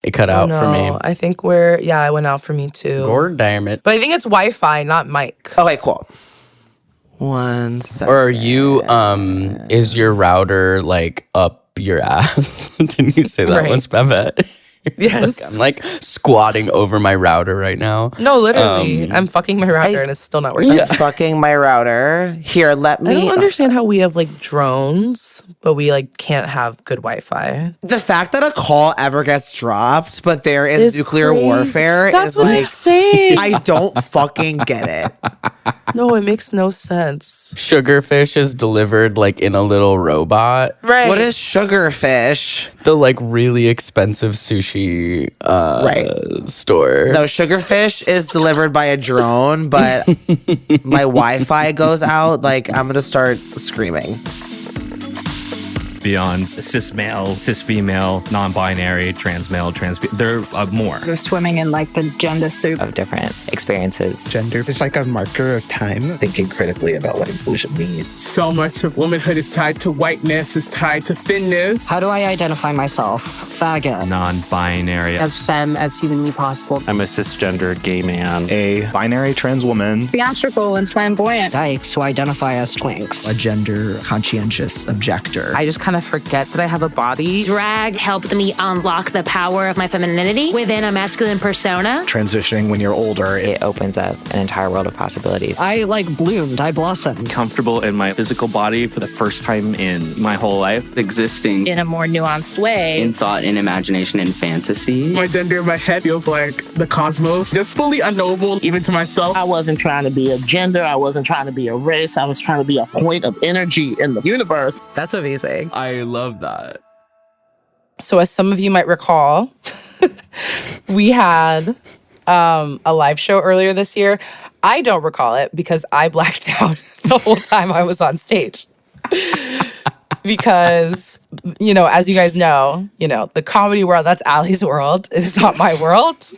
It cut out for me. I think I went out for me too. God damn it. But I think it's Wi-Fi, not mic. Okay, cool. 1 second. Or are you, is your router like up your ass? Didn't you say that once, Babette? Yes. I'm like squatting over my router right now. No, literally. I'm fucking my router and it's still not working. I'm fucking my router. Here, let me... I don't understand how we have like drones, but we like can't have good Wi-Fi. The fact that a call ever gets dropped, but there is nuclear warfare That's is what like... I'm saying. I don't fucking get it. No, it makes no sense. Sugarfish is delivered like in a little robot. Right. What is sugarfish? The like really expensive sushi store. No, sugarfish is delivered by a drone, but my Wi-Fi goes out. Like, I'm gonna start screaming. Beyond cis male, cis female, non-binary, trans male, there are more. We're swimming in like the gender soup of different experiences. Gender is like a marker of time, thinking critically about what inclusion means. So much of womanhood is tied to whiteness, is tied to thinness. How do I identify myself? Faggot. Non-binary. As femme as humanly possible. I'm a cisgender gay man. A binary trans woman. Theatrical and flamboyant. Dykes who identify as twinks. A gender conscientious objector. I just kind of forget that I have a body. Drag helped me unlock the power of my femininity within a masculine persona. Transitioning when you're older, it opens up an entire world of possibilities. I like bloomed, I blossomed. Comfortable in my physical body for the first time in my whole life. Existing in a more nuanced way. In thought, in imagination, in fantasy. My gender in my head feels like the cosmos, just fully unknowable, even to myself. I wasn't trying to be a gender. I wasn't trying to be a race. I was trying to be a point of energy in the universe. That's amazing. I love that. So as some of you might recall, we had a live show earlier this year. I don't recall it because I blacked out the whole time I was on stage. Because, as you guys know, the comedy world, that's Allie's world. It is not my world.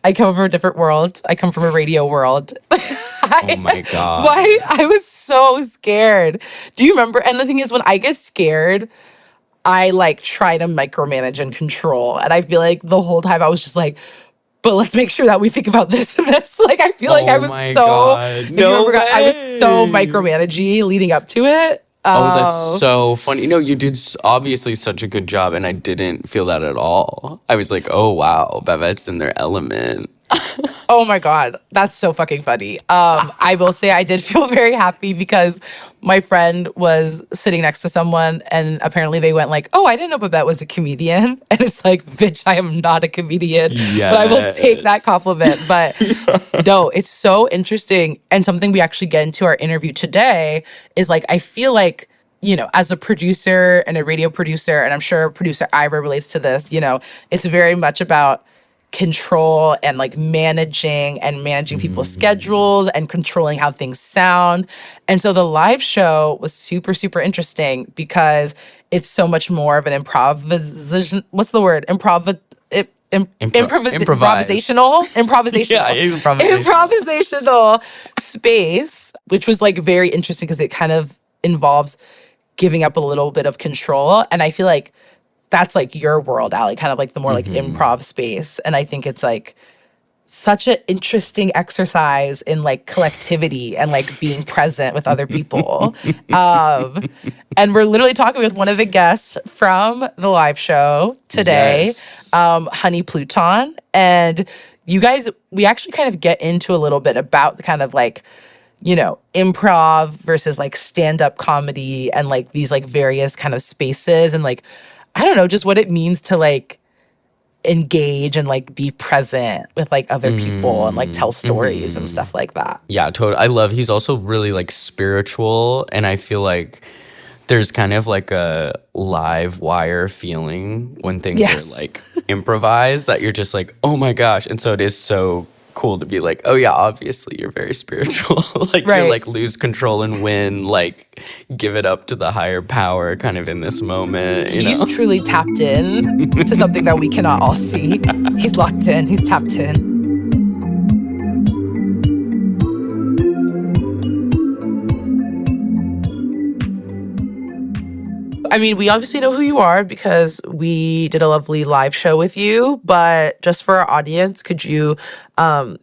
I come from a different world. I come from a radio world. Oh my God. Why? I was so scared. Do you remember? And the thing is, when I get scared, I like try to micromanage and control. And I feel like the whole time I was just like, but let's make sure that we think about this and this. Like, I feel like I was I was so micromanaging leading up to it. Oh, that's so funny. You did obviously such a good job, and I didn't feel that at all. I was like, oh, wow, Babette's in their element. Oh, my God. That's so fucking funny. I will say I did feel very happy because my friend was sitting next to someone, and apparently they went like, oh, I didn't know Babette was a comedian. And it's like, bitch, I am not a comedian. Yes. But I will take that compliment. But no, it's so interesting. And something we actually get into our interview today is like, I feel like, as a producer and a radio producer, and I'm sure producer Ira relates to this, it's very much about control and like managing people's schedules and controlling how things sound. And so the live show was super, super interesting because it's so much more of an improvisation. What's the word? Improvisational? Yeah, improvisational space, which was like very interesting because it kind of involves giving up a little bit of control. And I feel like that's like your world, Allie, kind of like the more like improv space. And I think it's like such an interesting exercise in like collectivity and like being present with other people. And we're literally talking with one of the guests from the live show today, Honey Pluton. And you guys, we actually kind of get into a little bit about the kind of like, improv versus like stand-up comedy and like these like various kind of spaces and like, I don't know, just what it means to like engage and like be present with like other people and like tell stories and stuff like that. Yeah, totally. He's also really like spiritual, and I feel like there's kind of like a live wire feeling when things are like improvised that you're just like, oh my gosh. And so it is so cool to be like, oh yeah, obviously you're very spiritual. Like you're like lose control and win, like give it up to the higher power kind of in this moment. He's truly tapped in to something that we cannot all see. He's locked in, he's tapped in. I mean, we obviously know who you are because we did a lovely live show with you, but just for our audience, could you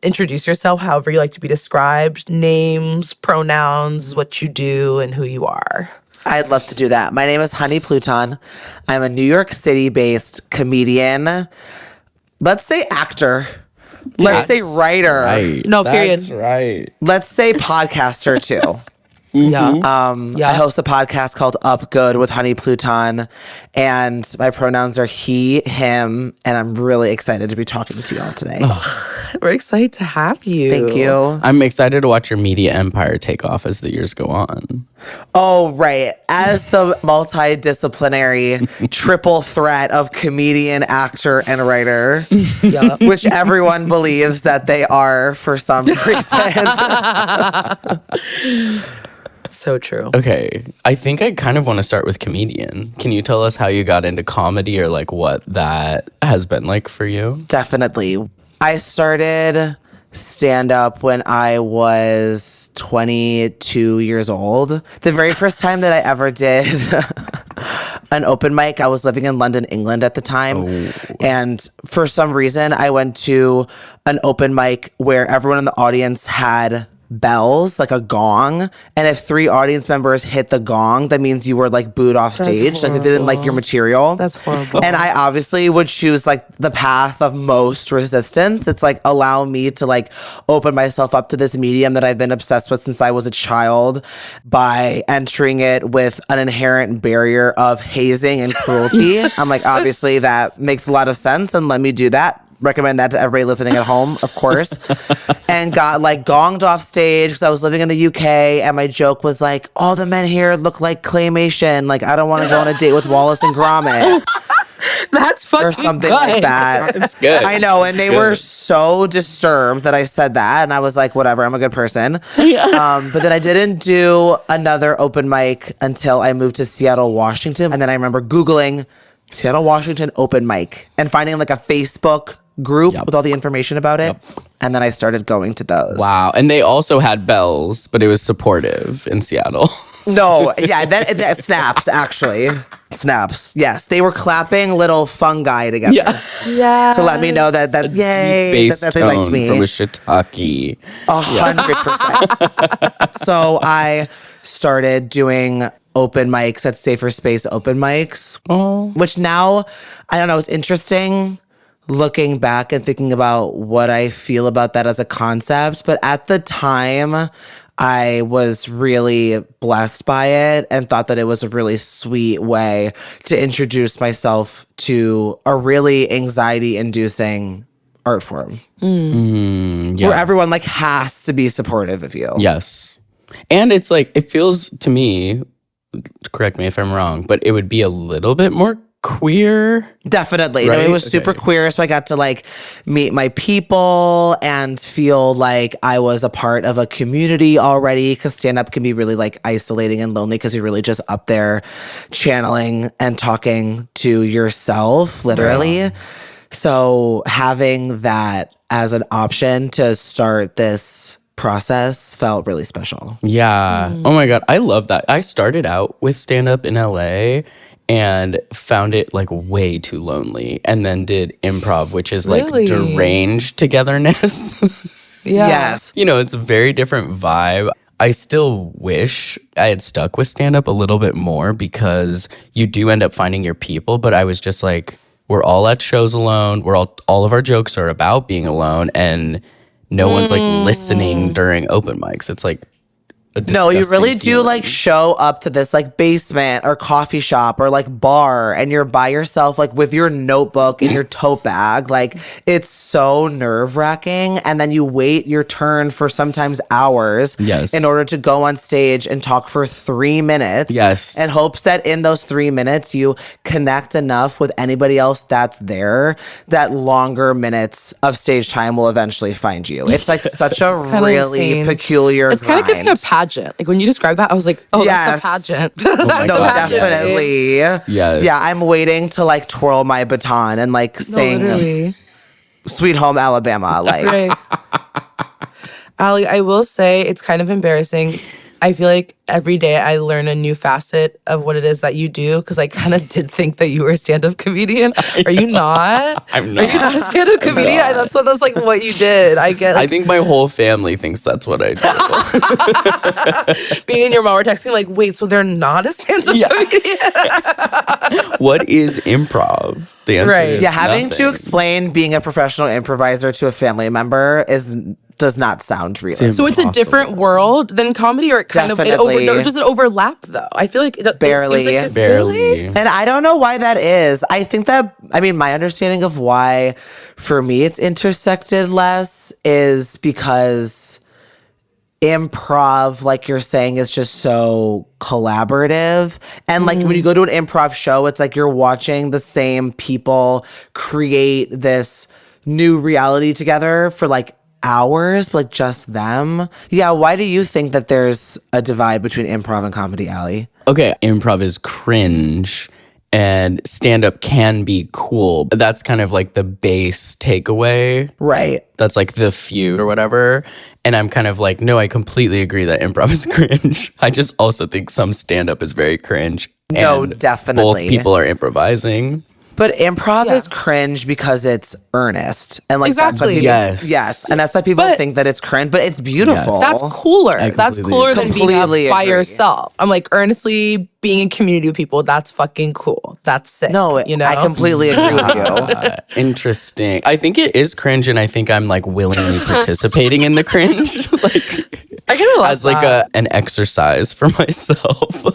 introduce yourself however you like to be described, names, pronouns, what you do, and who you are? I'd love to do that. My name is Honey Pluton. I'm a New York City-based comedian. Let's say actor. Let's say writer. Right. No, period. That's right. Let's say podcaster too. Yeah. I host a podcast called Up Good with Honey Pluton, and my pronouns are he, him, and I'm really excited to be talking to you all today. We're excited to have you. Thank you. I'm excited to watch your media empire take off as the years go on. Oh, right. As the multidisciplinary triple threat of comedian, actor, and writer, which everyone believes that they are for some reason. So true. Okay, I think I kind of want to start with comedian. Can you tell us how you got into comedy or like what that has been like for you? Definitely. I started stand-up when I was 22 years old. The very first time that I ever did an open mic, I was living in London, England at the time. And for some reason, I went to an open mic where everyone in the audience had bells, like a gong, and if 3 audience members hit the gong, that means you were like booed off stage. Like they didn't like your material. That's horrible. And I obviously would choose like the path of most resistance. It's like allow me to like open myself up to this medium that I've been obsessed with since I was a child by entering it with an inherent barrier of hazing and cruelty. I'm like, obviously that makes a lot of sense, and let me do that. Recommend that to everybody listening at home, of course. And got like gonged off stage because I was living in the UK, and my joke was like, all the men here look like claymation. Like, I don't want to go on a date with Wallace and Gromit. That's fucking or something good. like that. That's good. I know, and they were so disturbed that I said that, and I was like, whatever, I'm a good person. But then I didn't do another open mic until I moved to Seattle, Washington. And then I remember Googling Seattle, Washington open mic and finding like a Facebook group with all the information about it. And then I started going to those. Wow. And they also had bells, but it was supportive in Seattle. No, yeah, that snaps, actually. Snaps, yes. They were clapping little fungi together. Yeah. To let me know that yay, that they liked me. From a shiitake. 100%. So I started doing open mics at Safer Space open mics, which now, I don't know, it's interesting looking back and thinking about what I feel about that as a concept. But at the time, I was really blessed by it and thought that it was a really sweet way to introduce myself to a really anxiety-inducing art form. Where everyone like has to be supportive of you. Yes. And it's like, it feels to me, correct me if I'm wrong, but it would be a little bit more queer. Definitely. Right? No, it was super queer. So I got to like meet my people and feel like I was a part of a community already, because stand-up can be really like isolating and lonely because you're really just up there channeling and talking to yourself, literally. Yeah. So having that as an option to start this process felt really special. Yeah. Oh my God. I love that. I started out with stand-up in LA and found it like way too lonely, and then did improv, which is like deranged togetherness. Yes. You know, it's a very different vibe. I still wish I had stuck with stand-up a little bit more, because you do end up finding your people. But I was just like, we're all at shows alone. We're all of our jokes are about being alone, and no one's like listening during open mics. It's like no, you really do like show up to this like basement or coffee shop or like bar, and you're by yourself, like with your notebook and your tote bag. Like, it's so nerve-wracking. And then you wait your turn for sometimes hours in order to go on stage and talk for 3 minutes. Yes. In hopes that in those 3 minutes you connect enough with anybody else that's there that longer minutes of stage time will eventually find you. It's like such a really peculiar It's kind of giving a pageant. Like when you describe that, I was like, oh, that's a pageant. That's no, a pageant. definitely. Yes. Yeah, I'm waiting to like twirl my baton and like sing Sweet Home Alabama. Like, Allie, I will say it's kind of embarrassing I feel like every day I learn a new facet of what it is that you do, because I kind of did think that you were a stand-up comedian. Are you not? I'm not. Are you not a stand-up comedian? That's like what you did. I get. I think my whole family thinks that's what I do. Me and your mom were texting like, wait, so they're not a stand-up comedian? What is improv? The answer is having nothing. to explain being a professional improviser to a family member does not sound real. So it's a different world than comedy, or it kind does it overlap though? I feel like barely. It seems like barely. And I don't know why that is. I think that, my understanding of why for me it's intersected less is because improv, like you're saying, is just so collaborative. And like when you go to an improv show, it's like you're watching the same people create this new reality together for like hours, but like just them. Yeah, why do you think that there's a divide between improv and comedy, Allie? Okay, improv is cringe and stand-up can be cool. That's kind of like the base takeaway. Right. That's like the feud or whatever. And I'm kind of like, no, I completely agree that improv is cringe. I just also think some stand-up is very cringe. No, and definitely. Both people are improvising. But improv is cringe because it's earnest. And like exactly. Yes. And that's why people think that it's cringe, but it's beautiful. That's cooler. That's cooler than being up by yourself. I'm like, earnestly being in community with people, that's fucking cool. That's sick. No, I completely agree with you. Interesting. I think it is cringe, and I think I'm like willingly participating in the cringe. Like I kind of love as like an exercise for myself.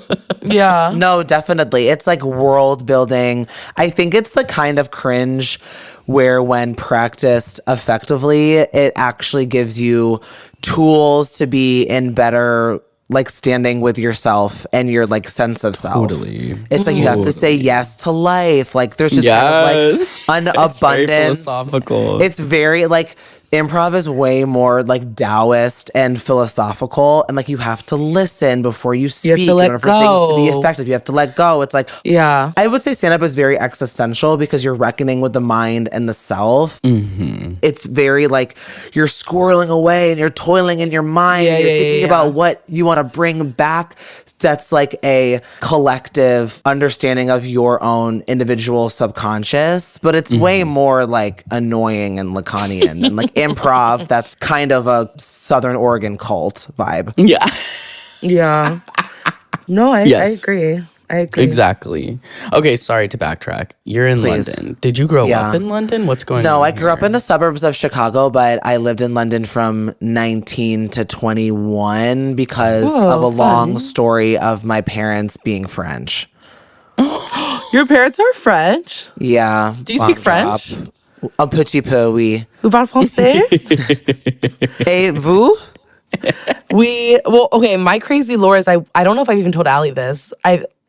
Yeah. No, definitely. It's like world building. I think it's the kind of cringe where when practiced effectively, it actually gives you tools to be in better like standing with yourself and your like sense of self. Totally. It's like you have to say yes to life. Like there's just kind of like an abundance. Very philosophical. It's very like improv is way more like Taoist and philosophical, and like you have to listen before you speak. You have to let in order for things to be go. effective. You have to let go. It's like I would say stand-up is very existential because you're reckoning with the mind and the self. Mm-hmm. It's very like you're squirreling away and you're toiling in your mind. And you're thinking about what you want to bring back. That's like a collective understanding of your own individual subconscious, but it's way more like annoying and Lacanian and like improv. That's kind of a Southern Oregon cult vibe. Yeah. Yeah. No, I agree. I agree. Exactly. Okay, sorry to backtrack. You're in London. Did you grow up in London? What's going on? No, I grew up in the suburbs of Chicago, but I lived in London from 19 to 21 because of a long story of my parents being French. Your parents are French? Yeah. Do you speak French? Un petit peu, oui. Vous parlez français? Et vous? Okay, my crazy lore is I don't know if I've even told Allie this.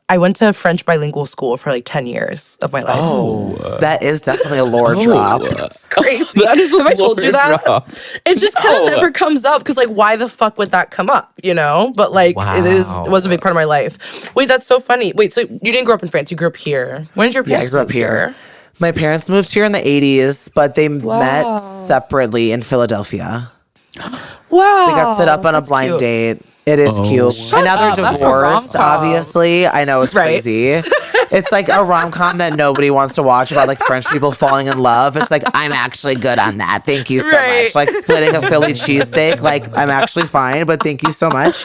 I went to French bilingual school for like 10 years of my life. Oh, that is definitely a lore drop. It's crazy. That is Have I told you that? Drop. It just kind of never comes up because like why the fuck would that come up, you know? But like it was a big part of my life. Wait, that's so funny. Wait, so you didn't grow up in France, you grew up here. When did your parents I grew up here? My parents moved here in the 80s, but they met separately in Philadelphia. Wow. They got set up on a blind date. It is cute. And now they're divorced, obviously. I know it's crazy. It's like a rom-com that nobody wants to watch about like French people falling in love. It's like, I'm actually good on that. Thank you so much. Like splitting a Philly cheesesteak. Like, I'm actually fine, but thank you so much.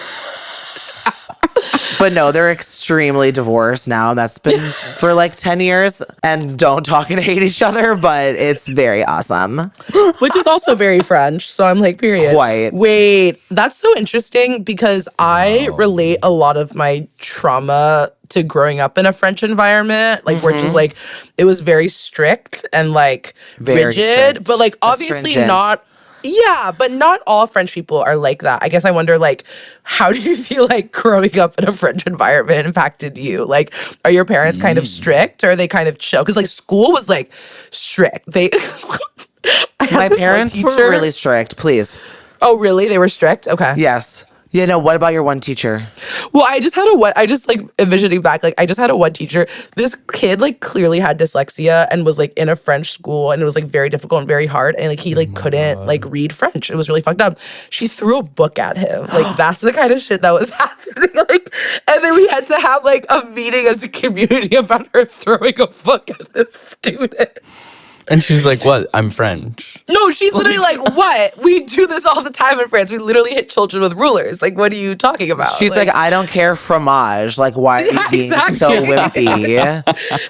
But no, they're extremely divorced now. That's been for like 10 years and don't talk and hate each other, but it's very awesome. Which is also very French. So I'm like, period. Quite. Wait, that's so interesting because I relate a lot of my trauma to growing up in a French environment, like where just like it was very strict and like very rigid, strict. but like obviously Astringent. not. Yeah, but not all French people are like that. I guess I wonder, like, how do you feel like growing up in a French environment impacted you? Like, are your parents kind of strict or are they kind of chill? Because, like, school was, like, strict. My parents were really strict, please. Oh, really? They were strict? Okay. Yes. Yeah, no, what about your one teacher? Well, I just like envisioning back, like I just had a one teacher. This kid like clearly had dyslexia and was like in a French school, and it was like very difficult and very hard. And like he like couldn't like read French. It was really fucked up. She threw a book at him. Like that's the kind of shit that was happening. Like, and then we had to have like a meeting as a community about her throwing a book at this student. And she's like, what? I'm French. No, she's literally like, what? We do this all the time in France. We literally hit children with rulers. Like, what are you talking about? She's like, I don't care fromage. Like, why are you being so wimpy?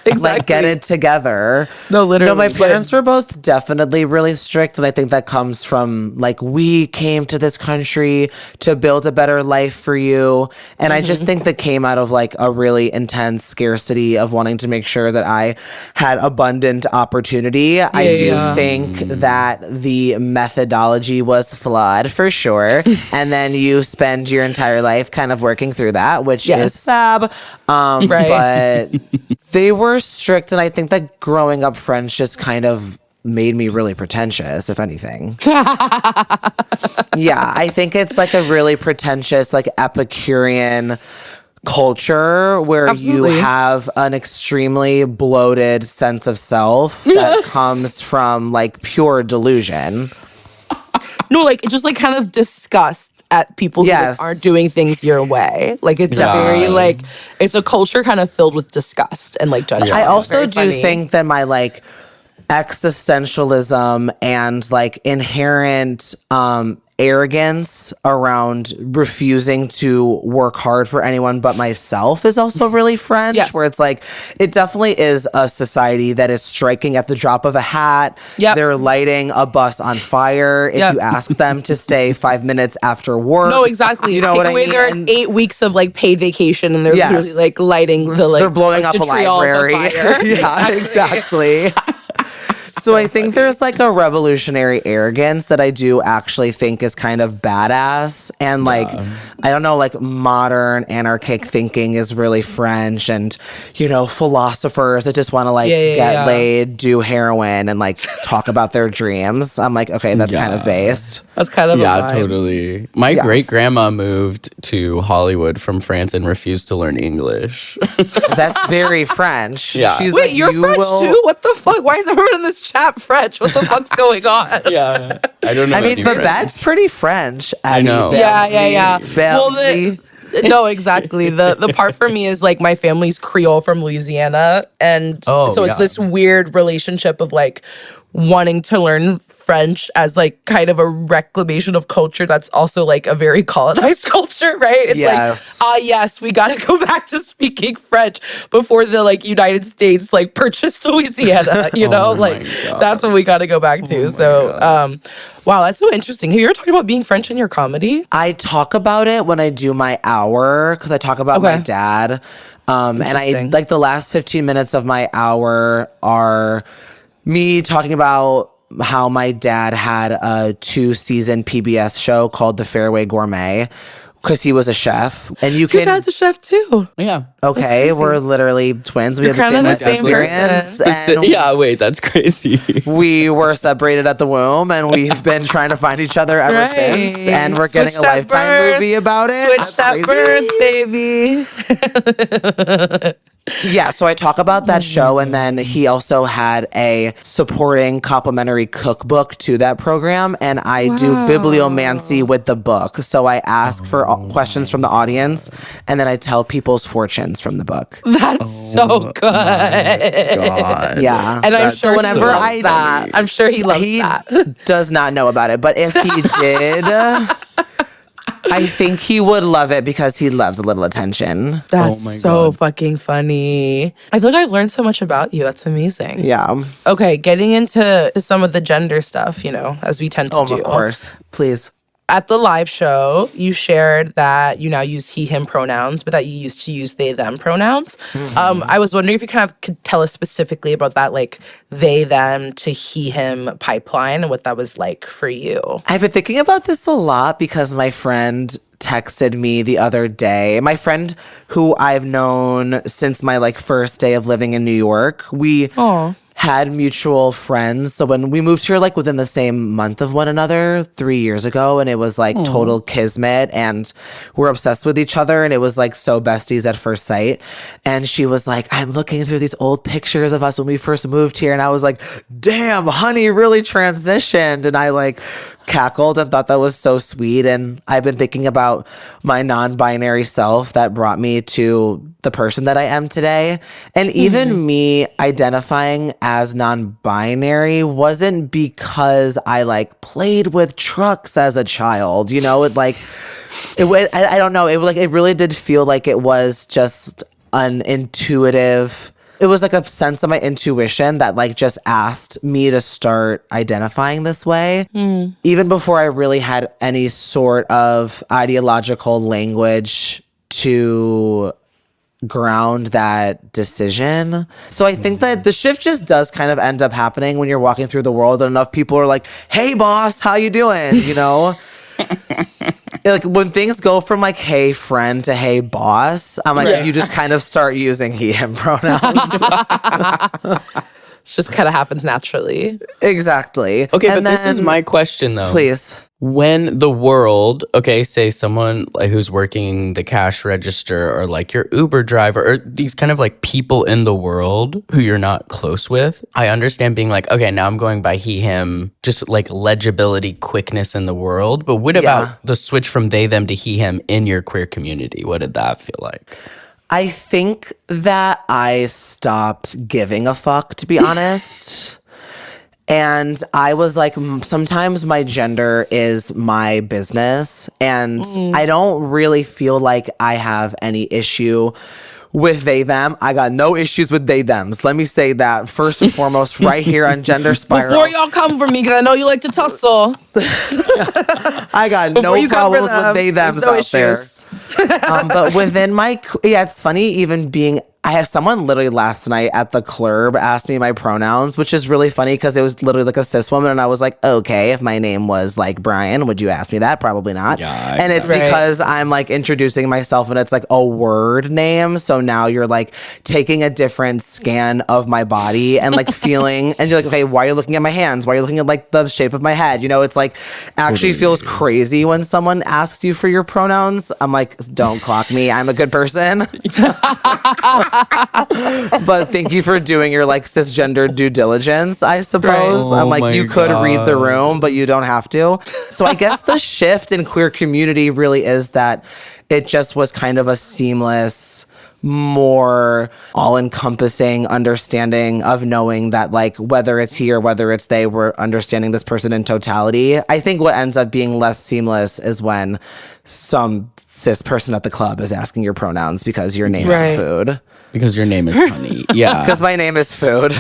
Exactly. Like, get it together. No, literally. No, my parents were both definitely really strict. And I think that comes from, like, we came to this country to build a better life for you. And I just think that came out of, like, a really intense scarcity of wanting to make sure that I had abundant opportunity. I do think that the methodology was flawed for sure. And then you spend your entire life kind of working through that, which is fab. But they were strict. And I think that growing up French just kind of made me really pretentious, if anything. Yeah, I think it's like a really pretentious, like Epicurean culture where you have an extremely bloated sense of self that comes from like pure delusion. No, like just like kind of disgust at people who like, aren't doing things your way. Like it's very like it's a culture kind of filled with disgust and like judgment. I also do think that my like existentialism and like inherent arrogance around refusing to work hard for anyone but myself is also really French, where it's like, it definitely is a society that is striking at the drop of a hat. They're lighting a bus on fire if you ask them to stay 5 minutes after work. No, exactly. You know what I mean? They're in 8 weeks of like paid vacation and they're literally like lighting the like, they're blowing up a library. Yeah, exactly. So I think there's like a revolutionary arrogance that I do actually think is kind of badass. And like, I don't know, like modern anarchic thinking is really French, and, you know, philosophers that just want to like get laid, do heroin, and like talk about their dreams. I'm like, okay, that's kind of based. That's kind of a vibe. Totally. My great grandma moved to Hollywood from France and refused to learn English. That's very French. Yeah. She's Wait, like, you're French too? What the fuck? Why is everyone in this chat French? What the fuck's going on? Yeah. I don't know. I mean, Babette's pretty French. I know. Yeah. Well, no, exactly. The part for me is like my family's Creole from Louisiana. And so it's this weird relationship of like wanting to learn French as like kind of a reclamation of culture that's also like a very colonized culture, right? It's like, yes, we gotta go back to speaking French before the like United States like purchased Louisiana, you know? Like that's what we gotta go back to. Wow, that's so interesting. Have you ever talked about being French in your comedy? I talk about it when I do my hour, because I talk about my dad. And I like the last 15 minutes of my hour are me talking about how my dad had a 2-season PBS show called The Fairway Gourmet, because he was a chef. And Your dad's a chef too. Yeah. Okay, we're literally twins. We You're have kind the of the same experience. And yeah, wait, that's crazy. we were separated at the womb, and we've been trying to find each other ever since. And we're getting a Lifetime movie about it. Switched at birth, baby. Yeah, so I talk about that show, and then he also had a supporting complimentary cookbook to that program, and I do bibliomancy with the book. So I ask for questions from the audience, and then I tell people's fortunes from the book. That's so good. Yeah. And I'm sure whenever I'm sure he loves that. He does not know about it, but if he did, I think he would love it because he loves a little attention. That's so fucking funny. I feel like I've learned so much about you. That's amazing. Yeah. Okay, getting into some of the gender stuff, you know, as we tend to do. Of course. Please. At the live show, you shared that you now use he, him pronouns, but that you used to use they, them pronouns. I was wondering if you kind of could tell us specifically about that, like they, them to he, him pipeline and what that was like for you. I've been thinking about this a lot because my friend texted me the other day. My friend who I've known since my like first day of living in New York, we had mutual friends. So when we moved here, like within the same month of one another 3 years ago, and it was like total kismet, and we're obsessed with each other, and it was like so besties at first sight. And she was like, I'm looking through these old pictures of us when we first moved here, and I was like, damn, Honey really transitioned. And I like cackled and thought that was so sweet. And I've been thinking about my non-binary self that brought me to the person that I am today. And even me identifying as non-binary wasn't because I like played with trucks as a child, you know. I don't know, it really did feel like it was just an intuitive, it was like a sense of my intuition that like just asked me to start identifying this way. Even before I really had any sort of ideological language to ground that decision. So I think that the shift just does kind of end up happening when you're walking through the world and enough people are like, hey boss, how you doing? You know? Like when things go from like hey friend to hey boss, I'm like, you just kind of start using he him pronouns. It just kind of happens naturally. Exactly. Okay, but this is my question though. Please. When the world, okay, say someone like who's working the cash register or like your Uber driver or these kind of like people in the world who you're not close with, I understand being like, okay, now I'm going by he, him, just like legibility, quickness in the world. But what about the switch from they, them to he, him in your queer community? What did that feel like? I think that I stopped giving a fuck, to be honest. And I was like, sometimes my gender is my business. And I don't really feel like I have any issue with they, them. I got no issues with they, thems. Let me say that first and foremost right here on Gender Spiral. Before y'all come for me, because I know you like to tussle. I got no problems with they, thems out there. But within my, it's funny even being, I have someone literally last night at the club asked me my pronouns, which is really funny because it was literally like a cis woman. And I was like, okay, if my name was like Brian, would you ask me that? Probably not. Yeah, and it's because I'm like introducing myself and it's like a word name. So now you're like taking a different scan of my body and like feeling, and you're like, okay, why are you looking at my hands? Why are you looking at like the shape of my head? You know, it's like actually feels crazy when someone asks you for your pronouns. I'm like, don't clock me. I'm a good person. But thank you for doing your like cisgender due diligence, I suppose. I'm like, you could read the room, but you don't have to. So I guess the shift in queer community really is that it just was kind of a seamless, more all-encompassing understanding of knowing that like whether it's he or whether it's they, we're understanding this person in totality. I think what ends up being less seamless is when some cis person at the club is asking your pronouns because your name is food. Because your name is Honey. Yeah. Because my name is food.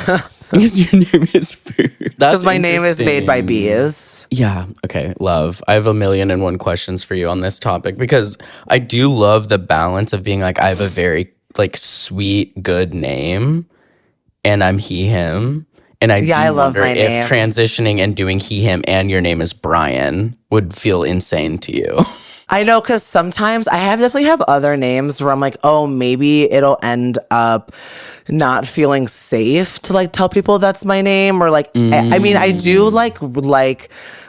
Because your name is food. Because my name is made by bees. Yeah. Okay. Love. I have 1,000,001 questions for you on this topic because I do love the balance of being like, I have a very like sweet, good name and I'm he, him. And I love my name. If transitioning and doing he, him and your name is Brian would feel insane to you. I know, because sometimes I definitely have other names where I'm like, oh, maybe it'll end up not feeling safe to like tell people that's my name, or like, I mean, I do like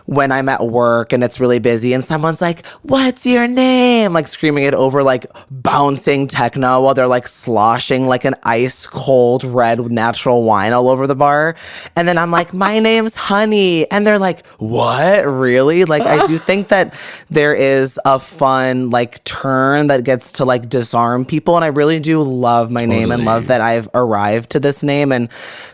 when I'm at work and it's really busy and someone's like, what's your name? Like screaming it over like bouncing techno while they're like sloshing like an ice cold red natural wine all over the bar. And then I'm like, my name's Honey. And they're like, what? Really? Like, I do think that there is a fun like turn that gets to like disarm people. And I really do love my name and love that I've arrived to this name. And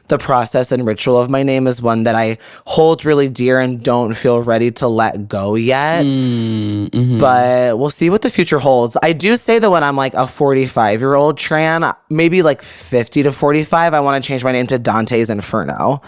the process and ritual of my name is one that I hold really dear and don't feel ready to let go yet. But we'll see what the future holds. I do say that when I'm like a 45-year-old tran, maybe like 50 to 45, I want to change my name to Dante's Inferno.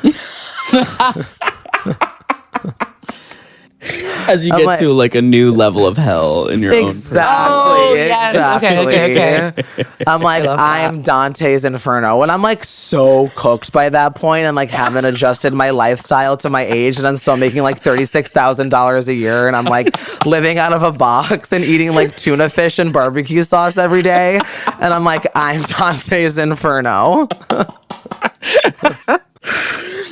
As you get to like a new level of hell in your own person. Oh, yes. Exactly. Okay. I'm like, I'm Dante's Inferno. And I'm like so cooked by that point and like haven't adjusted my lifestyle to my age, and I'm still making like $36,000 a year, and I'm like living out of a box and eating like tuna fish and barbecue sauce every day. And I'm like, I'm Dante's Inferno.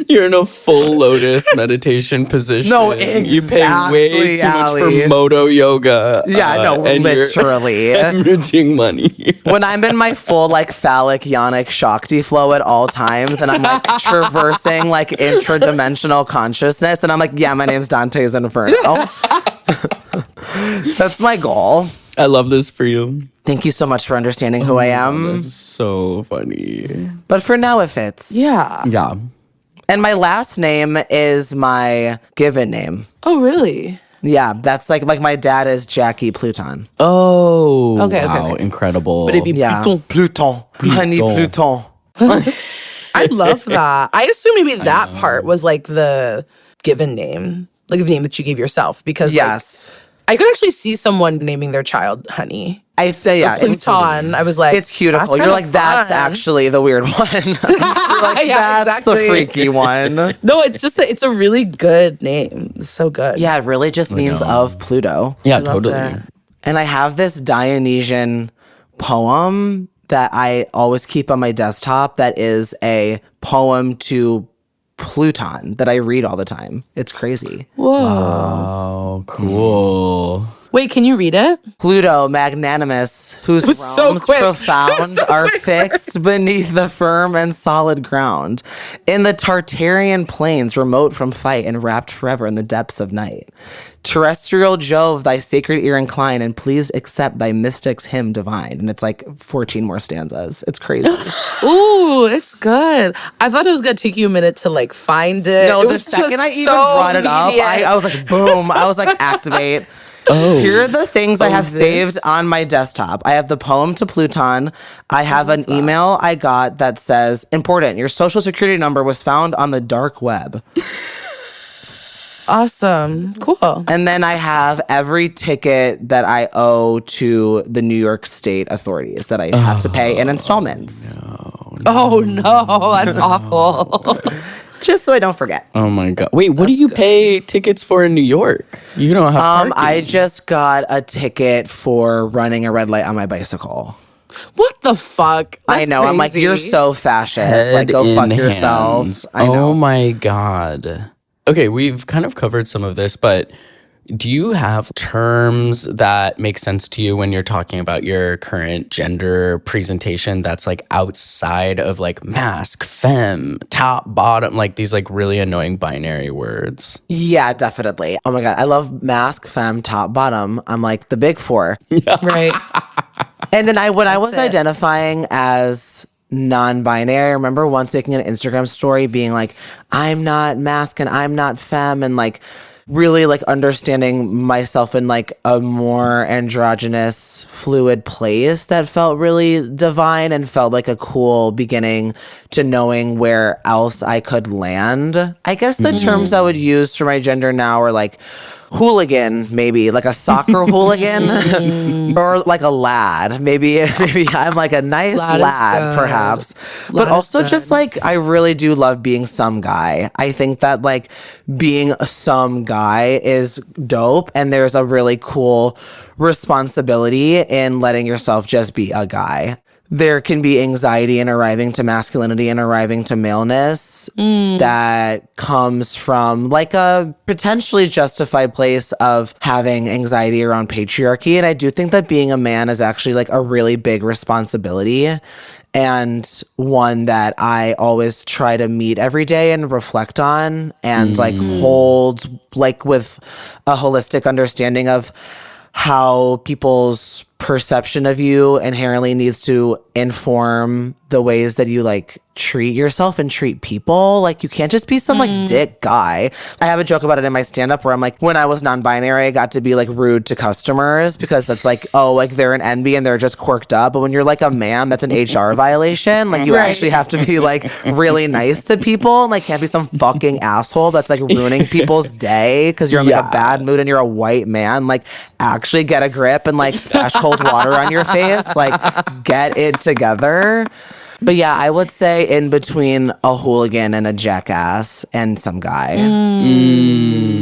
You're in a full lotus meditation position. No, exactly, you pay way too much for Moto yoga. Yeah, no, and literally. You're hemorrhaging money. When I'm in my full like phallic yonic Shakti flow at all times and I'm like traversing like intradimensional consciousness and I'm like, yeah, my name's Dante's Inferno. That's my goal. I love this for you. Thank you so much for understanding who I am. That's so funny. But for now it fits. Yeah. Yeah. And my last name is my given name. Oh, really? Yeah, that's like my dad is Jackie Pluton. Oh, okay, wow, okay. incredible. But it'd be Pluton. Honey Pluton. I love that. I assume maybe that part was like the given name, like the name that you gave yourself. Because yes. I could actually see someone naming their child Honey. I say, yeah. Pluton. I was like, it's cuticle. You're like, that's actually the weird one. You're like, yeah, that's the freaky one. No, it's just it's a really good name. It's so good. Yeah, it really just means of Pluto. Yeah, totally. And I have this Dionysian poem that I always keep on my desktop that is a poem to Pluton that I read all the time. It's crazy. Whoa. Wow, cool. Wait, can you read it? Pluto, magnanimous, whose realms profound are fixed beneath the firm and solid ground. In the Tartarian plains, remote from fight and wrapped forever in the depths of night. Terrestrial Jove, thy sacred ear incline, and please accept thy mystic's hymn divine. And it's like 14 more stanzas. It's crazy. Ooh, it's good. I thought it was gonna take you a minute to like find it. No, it the second I even brought it up, I was like, boom. I was like, activate. Oh. Here are the things I have saved on my desktop. I have the poem to Pluton. I have an email I got that says, important, your social security number was found on the dark web. Awesome. Cool. And then I have every ticket that I owe to the New York State authorities that I have to pay in installments. Oh, no. That's awful. Just so I don't forget. Oh my God. Wait, what do you pay tickets for in New York? You don't have parking. I just got a ticket for running a red light on my bicycle. What the fuck? I know. Crazy. I'm like, you're so fascist. Like, go fuck yourself. I know. Oh my God. Okay, we've kind of covered some of this, but do you have terms that make sense to you when you're talking about your current gender presentation that's like outside of like mask, femme, top, bottom, like these like really annoying binary words? Yeah, definitely. Oh my God. I love mask, femme, top, bottom. I'm like the big four. Yeah. Right. And then when I was identifying as non-binary, I remember once making an Instagram story being like, I'm not mask and I'm not femme, and like really like understanding myself in like a more androgynous fluid place that felt really divine and felt like a cool beginning to knowing where else I could land. I guess the terms I would use for my gender now are like hooligan, maybe like a soccer hooligan, or like a lad. Maybe I'm like a nice lad perhaps. But also just like I really do love being some guy. I think that like being some guy is dope, and there's a really cool responsibility in letting yourself just be a guy. There can be anxiety in arriving to masculinity and arriving to maleness that comes from like a potentially justified place of having anxiety around patriarchy. And I do think that being a man is actually like a really big responsibility, and one that I always try to meet every day and reflect on and like hold like with a holistic understanding of how people's perception of you inherently needs to inform the ways that you like treat yourself and treat people. Like you can't just be some like dick guy. I have a joke about it in my stand-up where I'm like, when I was non-binary, I got to be like rude to customers because that's like, oh, like they're an NB and they're just quirked up. But when you're like a man, that's an HR violation. Like you actually have to be like really nice to people, and like can't be some fucking asshole that's like ruining people's day because you're in like a bad mood and you're a white man. Like actually get a grip and like splash cold water on your face. Like get it together. But yeah, I would say in between a hooligan and a jackass and some guy.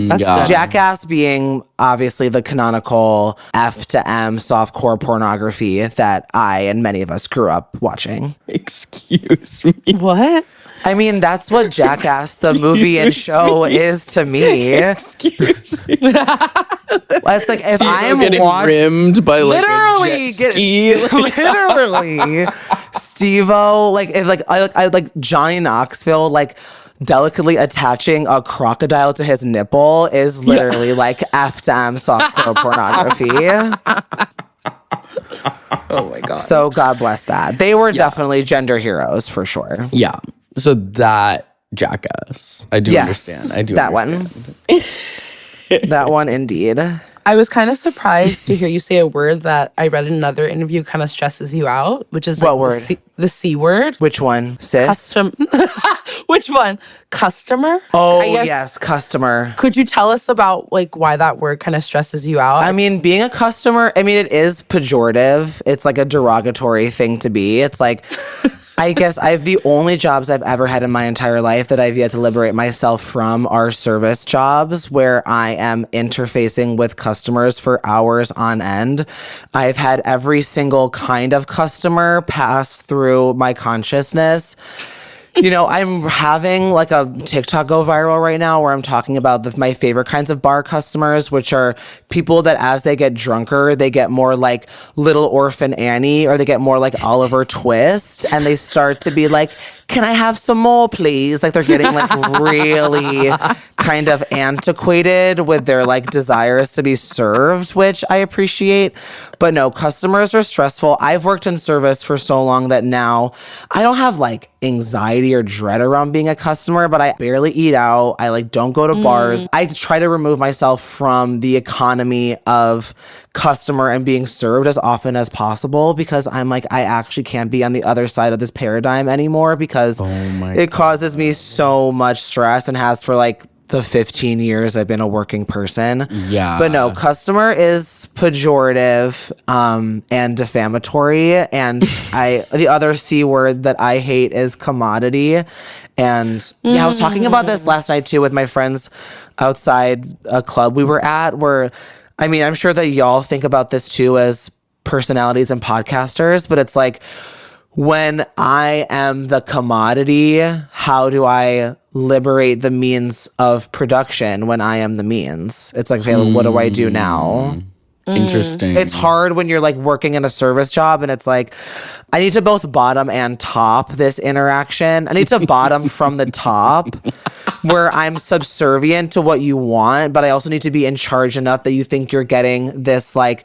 That's good. Jackass being obviously the canonical F to M softcore pornography that I and many of us grew up watching. Excuse me. What? I mean, that's what Jackass, the movie and show, is to me. Excuse me. It's like if I'm getting rimmed by like literally a jet ski. Literally, Steve-O, like if I like Johnny Knoxville, like delicately attaching a crocodile to his nipple is literally like F-dam softcore pornography. Oh my God. So God bless that. They were definitely gender heroes for sure. Yeah. So that Jackass. I do understand. I do that understand. That one indeed. I was kind of surprised to hear you say a word that I read in another interview kind of stresses you out, which is like what word? The C word. Which one? Sis? Which one? Customer? Oh, yes, customer. Could you tell us about like why that word kind of stresses you out? I mean, being a customer, I mean, it is pejorative. It's like a derogatory thing to be. It's like, I guess the only jobs I've ever had in my entire life that I've yet to liberate myself from are service jobs where I am interfacing with customers for hours on end. I've had every single kind of customer pass through my consciousness. You know, I'm having like a TikTok go viral right now where I'm talking about my favorite kinds of bar customers, which are people that as they get drunker, they get more like Little Orphan Annie or they get more like Oliver Twist and they start to be like, can I have some more, please? Like they're getting like really kind of antiquated with their like desires to be served, which I appreciate. But no, customers are stressful. I've worked in service for so long that now I don't have like anxiety or dread around being a customer, but I barely eat out. I like don't go to bars. I try to remove myself from the economy of customer and being served as often as possible because I'm like, I actually can't be on the other side of this paradigm anymore because it causes me so much stress and has for like the 15 years I've been a working person. Yeah. But no, customer is pejorative and defamatory. And the other C word that I hate is commodity. And yeah, I was talking about this last night too with my friends outside a club we were at where, I mean, I'm sure that y'all think about this too as personalities and podcasters, but it's like, when I am the commodity, how do I liberate the means of production when I am the means? It's like, okay, what do I do now? Interesting. It's hard when you're like working in a service job and it's like, I need to both bottom and top this interaction. I need to bottom from the top where I'm subservient to what you want, but I also need to be in charge enough that you think you're getting this like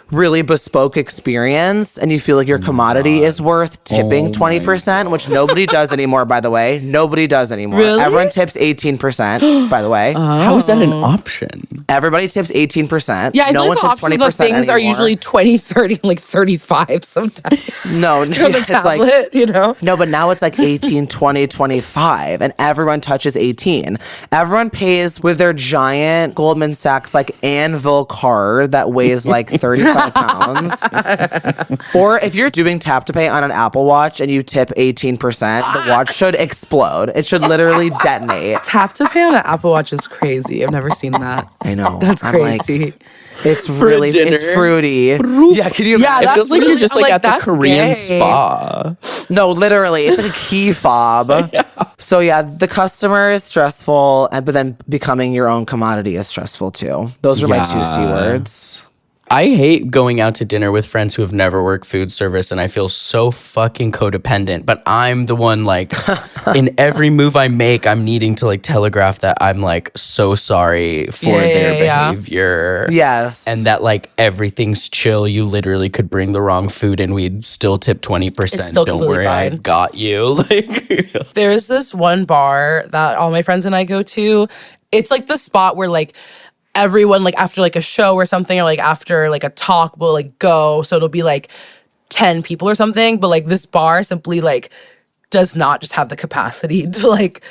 really bespoke experience and you feel like your commodity is worth tipping 20%, which nobody does anymore, by the way. Nobody does anymore. Really? Everyone tips 18%, by the way. How is that an option? Everybody tips 18%. Yeah, I no feel one like the tips options 20% of things are anymore. usually 20, 30, like 35 sometimes. No, On the it's tablet, like, you know? no, but now it's like 18, 20, 25, and everyone touches 18. Everyone pays with their giant Goldman Sachs like anvil card that weighs like 35 pounds. Or if you're doing tap to pay on an Apple Watch and you tip 18%, the watch should explode. It should literally detonate. Tap to pay on an Apple Watch is crazy. I've never seen that. I know. That's I'm crazy. like, it's really, it's fruity. Yeah, can you Yeah, imagine? It feels like really- you're just I'm like like, at the that's Korean gay. spa. No, literally, it's like a key fob. So yeah, the customer is stressful, but then becoming your own commodity is stressful too. Those are my two C words. I hate going out to dinner with friends who have never worked food service and I feel so fucking codependent, but I'm the one like in every move I make, I'm needing to like telegraph that I'm like so sorry for their behavior. Yes. And that like everything's chill. You literally could bring the wrong food and we'd still tip 20%. It's still Don't completely worry, fine. I've got you. Like There's this one bar that all my friends and I go to. It's like the spot where like everyone like after like a show or something or like after like a talk will like go. So it'll be like 10 people or something. But like this bar simply like does not just have the capacity to like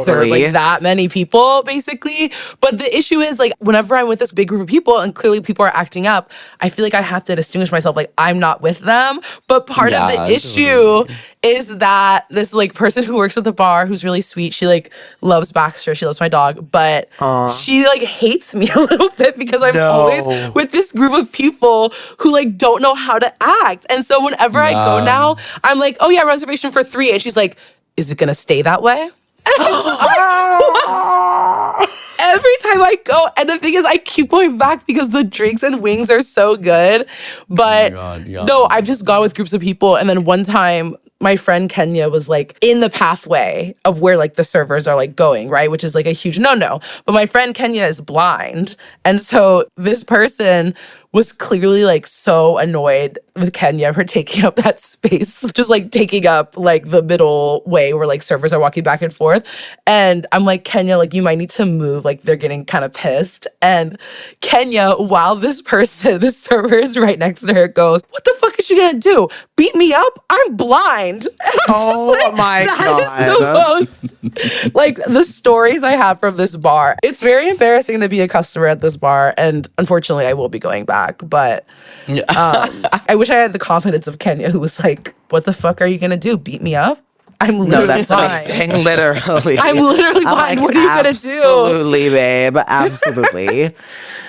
serve like that many people basically. But the issue is like whenever I'm with this big group of people and clearly people are acting up, I feel like I have to distinguish myself like I'm not with them. But part of the issue is that this like person who works at the bar who's really sweet, she like loves Baxter, she loves my dog, but she like hates me a little bit because I'm always with this group of people who like don't know how to act. And so whenever I go now, I'm like, oh yeah, reservation for 3. And she's like, is it going to stay that way? And I'm just like, every time I go, and the thing is, I keep going back because the drinks and wings are so good. But no, I've just gone with groups of people. And then one time, my friend Kenya was like in the pathway of where like the servers are like going, right? Which is like a huge no-no. But my friend Kenya is blind. And so this person was clearly like so annoyed with Kenya for taking up that space, just like taking up like the middle way where like servers are walking back and forth. And I'm like, Kenya, like you might need to move. Like they're getting kind of pissed. And Kenya, while this server is right next to her, goes, what the fuck is she gonna do? Beat me up? I'm blind. Oh my God. Is the most, like the stories I have from this bar. It's very embarrassing to be a customer at this bar. And unfortunately, I will be going back. But I wish I had the confidence of Kenya, who was like, what the fuck are you going to do? Beat me up? I'm literally that's blind. amazing. Literally. I'm literally blind. What are you going to do? Absolutely, babe. Absolutely.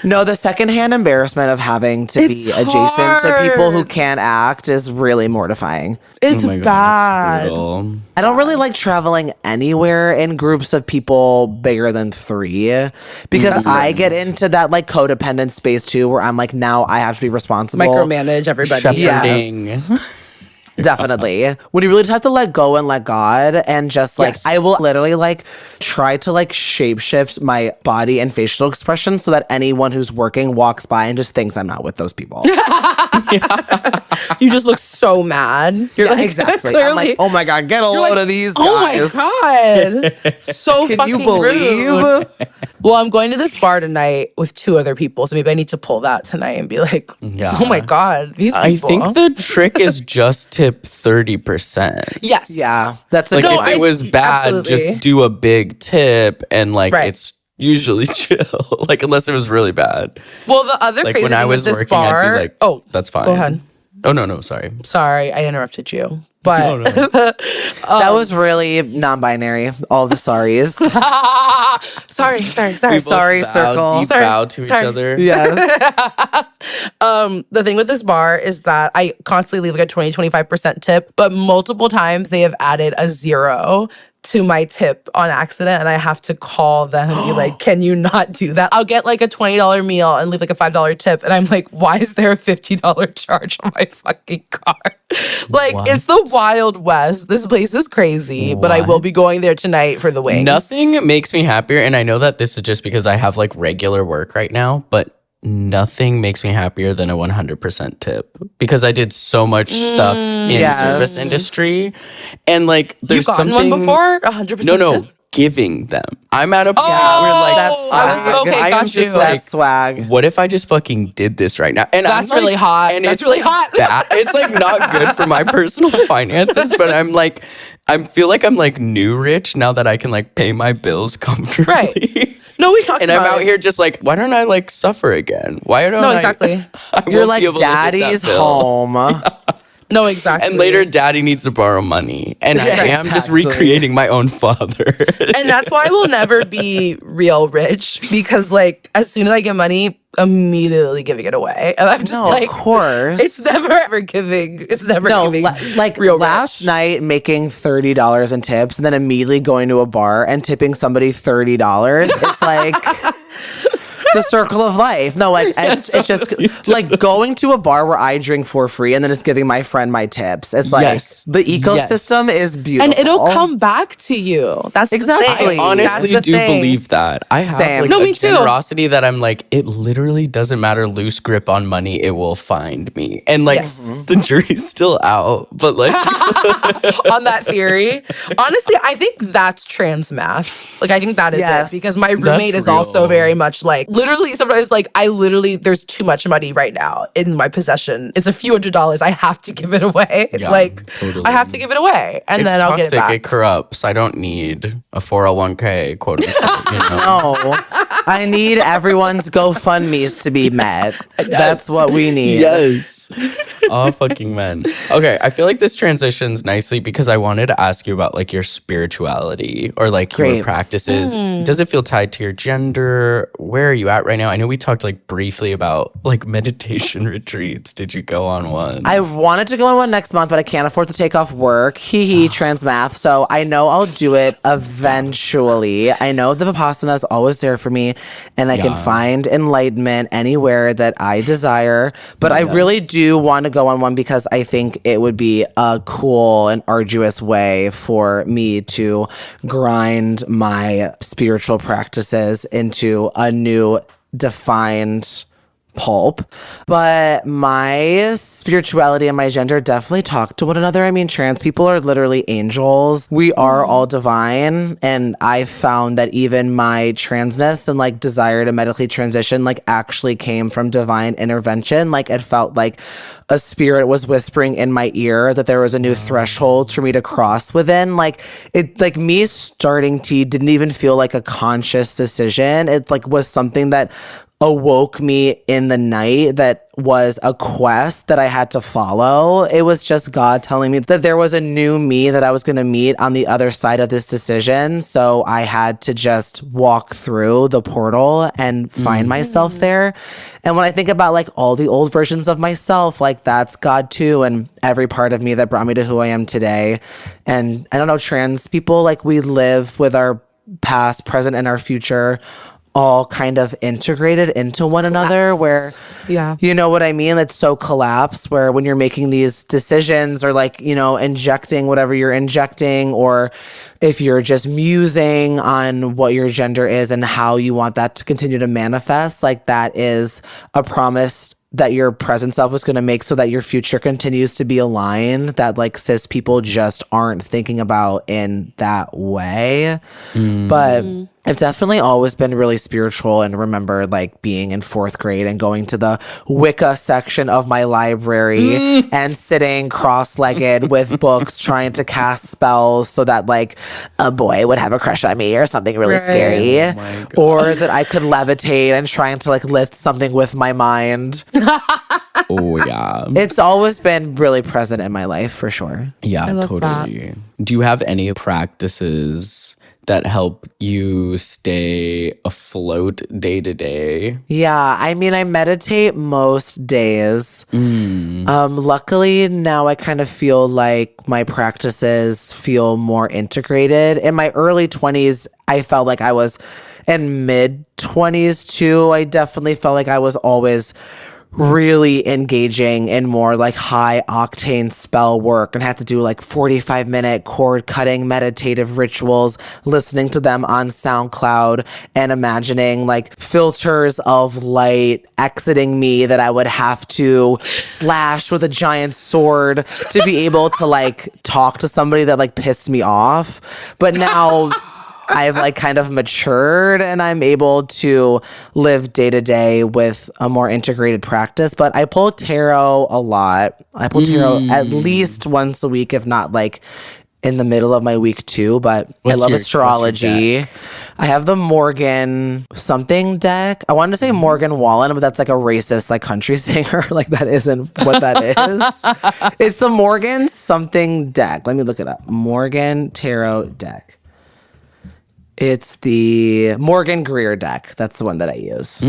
No, the secondhand embarrassment of having to be adjacent to people who can't act is really mortifying. It's bad. I don't really like traveling anywhere in groups of people bigger than 3 because I get into that like codependent space too, where I'm like, now I have to be responsible. Micromanage everybody. Shepherding. Yes. Definitely. When you really just have to let go and let God and just like, I will literally like try to like shapeshift my body and facial expression so that anyone who's working walks by and just thinks I'm not with those people. You just look so mad. You're like, exactly. Clearly, I'm like, oh my God, get a load of these guys. Oh my God. So Can fucking you believe? rude. Well, I'm going to this bar tonight with 2 other people, so maybe I need to pull that tonight and be like, oh my God, these people. I think the trick is just tip 30%. Yes. Yeah. That's like if it was bad, just do a big tip and like it's usually chill. Like unless it was really bad. Well, the other like crazy when thing I was with this working, bar, I'd be like, that's fine. Go ahead. Oh no, sorry. Sorry, I interrupted you. But that was really non-binary. All the sorries. sorry. Sorry, circle. Deep bow to each other. Yes. The thing with this bar is that I constantly leave like a 20-25% tip, but multiple times they have added a 0 to my tip on accident, and I have to call them and be like, can you not do that? I'll get like a $20 meal and leave like a $5 tip, and I'm like, why is there a $50 charge on my fucking card? Like, it's the Wild West. This place is crazy, but I will be going there tonight for the wings. Nothing makes me happier, and I know that this is just because I have like regular work right now, but nothing makes me happier than a 100% tip because I did so much stuff in service industry, and like there's You've gotten something one before 100%. No, giving them. I'm at a point where like that's swag. I'm just like, that's swag. What if I just fucking did this right now? And that's I'm like, really hot. And that's it's really like hot. It's like not good for my personal finances, but I'm like, I feel like I'm like new rich now that I can like pay my bills comfortably. Right. No, we talked and about I'm out here just like, why don't I like suffer again? Why don't exactly. You're like, daddy's home. No, exactly. And later, daddy needs to borrow money. And I am just recreating my own father. And that's why I will never be real rich, because like as soon as I get money, immediately giving it away. And I'm just like, of course. It's never ever giving. It's never giving. Like real last night making $30 in tips and then immediately going to a bar and tipping somebody $30. It's like the circle of life. No, like it's just like going to a bar where I drink for free and then it's giving my friend my tips. It's like the ecosystem is beautiful. And it'll come back to you. That's exactly. I honestly do believe that. I have like a generosity that I'm like, it literally doesn't matter loose grip on money, it will find me. And like the jury's still out, but like on that theory. Honestly, I think that's trans math. Like I think that is it. Because my roommate is also very much like literally sometimes like there's too much money right now in my possession. It's a few $100s. I have to give it away. Yeah, totally. I have to give it away. And then I'll get it back. It corrupts. I don't need a 401k, quote unquote. You know? No. I need everyone's GoFundMe's to be met. That's what we need. Yes. All fucking men. Okay, I feel like this transitions nicely because I wanted to ask you about like your spirituality or like your practices. Does it feel tied to your gender? Where are you at right now? I know we talked like briefly about like meditation retreats. Did you go on one? I wanted to go on one next month, but I can't afford to take off work. Trans math. So I know I'll do it eventually. I know the Vipassana is always there for me, and I can find enlightenment anywhere that I desire. But I really do want to go on one because I think it would be a cool and arduous way for me to grind my spiritual practices into a new defined pulp. But my spirituality and my gender definitely talk to one another. I mean, trans people are literally angels. We are all divine. And I found that even my transness and like desire to medically transition like actually came from divine intervention. Like it felt like a spirit was whispering in my ear that there was a new threshold for me to cross within. Like it, like me starting T didn't even feel like a conscious decision. It like was something that awoke me in the night that was a quest that I had to follow. It was just God telling me that there was a new me that I was going to meet on the other side of this decision. So I had to just walk through the portal and find myself there. And when I think about like all the old versions of myself, like that's God too. And every part of me that brought me to who I am today. And I don't know, trans people, like we live with our past, present, and our future all kind of integrated into one another where, you know what I mean? It's so collapsed where when you're making these decisions or like, you know, injecting whatever you're injecting, or if you're just musing on what your gender is and how you want that to continue to manifest, like that is a promise that your present self is going to make so that your future continues to be aligned, that like cis people just aren't thinking about in that way. But I've definitely always been really spiritual and remember like being in 4th grade and going to the Wicca section of my library and sitting cross-legged with books trying to cast spells so that like a boy would have a crush on me or something really scary, or that I could levitate and trying to like lift something with my mind. Oh yeah. It's always been really present in my life for sure. Yeah, totally. Do you have any practices that help you stay afloat day to day? Yeah, I mean, I meditate most days. Luckily, now I kind of feel like my practices feel more integrated. In my early 20s, I felt like I was, in mid 20s too, I definitely felt like I was always really engaging in more like high octane spell work and had to do like 45-minute cord cutting meditative rituals, listening to them on SoundCloud and imagining like filters of light exiting me that I would have to slash with a giant sword to be able to like talk to somebody that like pissed me off. But now I've like kind of matured and I'm able to live day to day with a more integrated practice. But I pull tarot a lot. I pull tarot at least once a week, if not like in the middle of my week too. But I love astrology. I have the Morgan something deck. I wanted to say Morgan Wallen, but that's like a racist like country singer. Like that isn't what that is. It's the Morgan something deck. Let me look it up. Morgan Tarot deck. It's the Morgan Greer deck. That's the one that I use.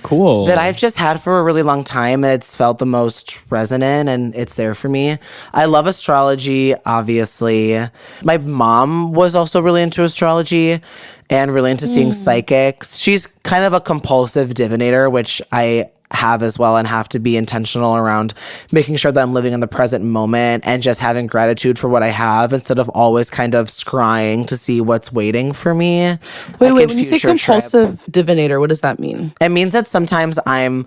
Cool. That I've just had for a really long time, and it's felt the most resonant, and it's there for me. I love astrology, obviously. My mom was also really into astrology and really into seeing psychics. She's kind of a compulsive divinator, which I have as well, and have to be intentional around making sure that I'm living in the present moment and just having gratitude for what I have instead of always kind of scrying to see what's waiting for me. Wait, when you say compulsive divinator, what does that mean? It means that sometimes I'm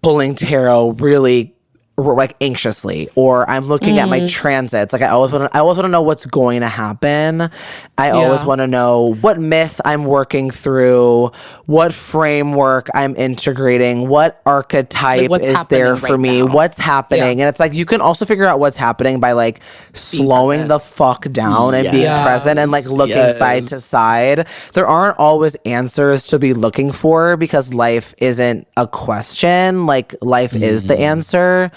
pulling tarot really like anxiously, or I'm looking at my transits. Like I always want to know what's going to happen. I always want to know what myth I'm working through, what framework I'm integrating, what archetype is there for me, what's happening. And it's like you can also figure out what's happening by like slowing the fuck down and being present and like looking side to side. There aren't always answers to be looking for because life isn't a question. Like life is the answer.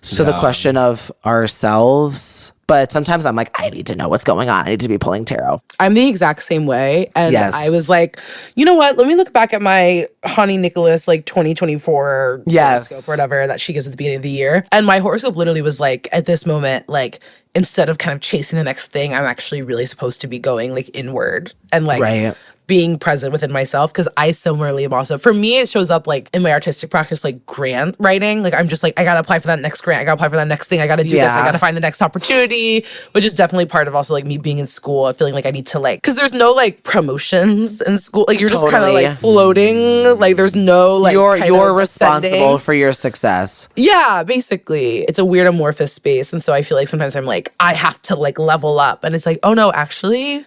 So the question of ourselves, but sometimes I'm like, I need to know what's going on. I need to be pulling tarot. I'm the exact same way. And I was like, you know what? Let me look back at my Honey Nicholas, like 2024 horoscope or whatever that she gives at the beginning of the year. And my horoscope literally was like, at this moment, like, instead of kind of chasing the next thing, I'm actually really supposed to be going like inward and like being present within myself. Cause I similarly am also, for me, it shows up like in my artistic practice, like grant writing. Like I'm just like, I gotta apply for that next grant. I gotta apply for that next thing. I gotta do this. I gotta find the next opportunity, which is definitely part of also like me being in school, feeling like I need to like, cause there's no like promotions in school. Like you're just kind of like floating. Like there's no like, you're responsible for your success. Yeah, basically. It's a weird amorphous space. And so I feel like sometimes I'm like, I have to like level up. And it's like, oh no, actually,